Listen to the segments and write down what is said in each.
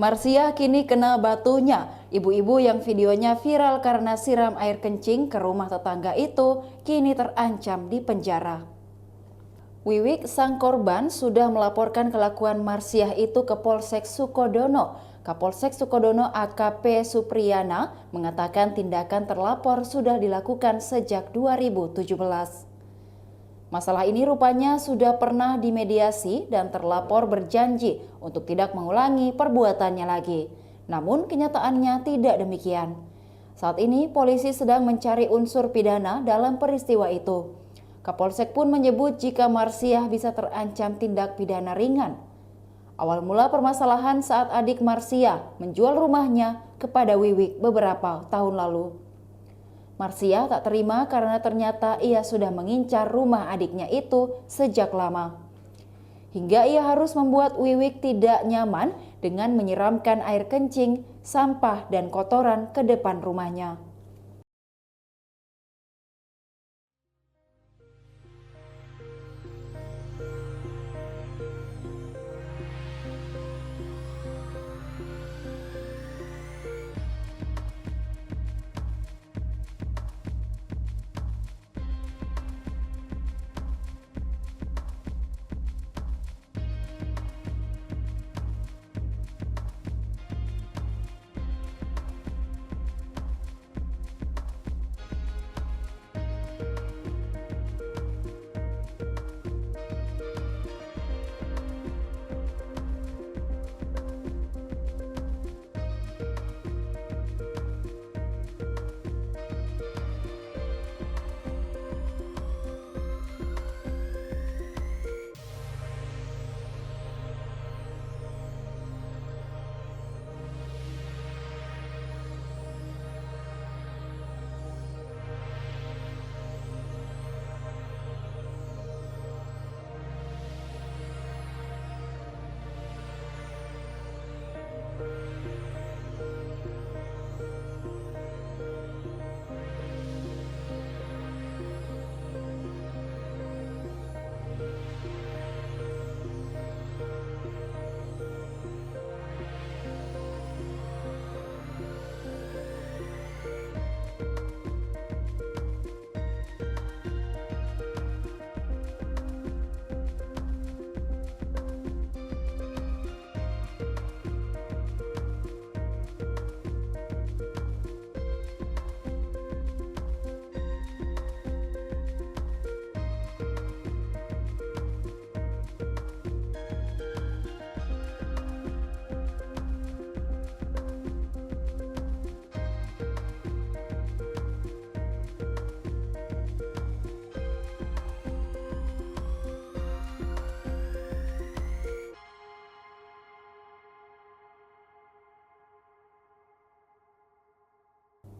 Marsia kini kena batunya. Ibu-ibu yang videonya viral karena siram air kencing ke rumah tetangga itu kini terancam di penjara. Wiwik, sang korban, sudah melaporkan kelakuan Marsiah itu ke Polsek Sukodono. Kapolsek Sukodono AKP Supriyana mengatakan tindakan terlapor sudah dilakukan sejak 2017. Masalah ini rupanya sudah pernah dimediasi dan terlapor berjanji untuk tidak mengulangi perbuatannya lagi. Namun kenyataannya tidak demikian. Saat ini polisi sedang mencari unsur pidana dalam peristiwa itu. Kapolsek pun menyebut jika Marsiah bisa terancam tindak pidana ringan. Awal mula permasalahan saat adik Marsiah menjual rumahnya kepada Wiwik beberapa tahun lalu. Marsiah tak terima karena ternyata ia sudah mengincar rumah adiknya itu sejak lama. Hingga ia harus membuat Wiwik tidak nyaman dengan menyiramkan air kencing, sampah, dan kotoran ke depan rumahnya.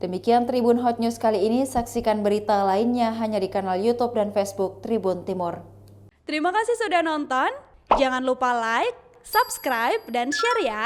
Demikian Tribun Hot News kali ini. Saksikan berita lainnya hanya di kanal YouTube dan Facebook Tribun Timur. Terima kasih sudah nonton. Jangan lupa like, subscribe, dan share ya.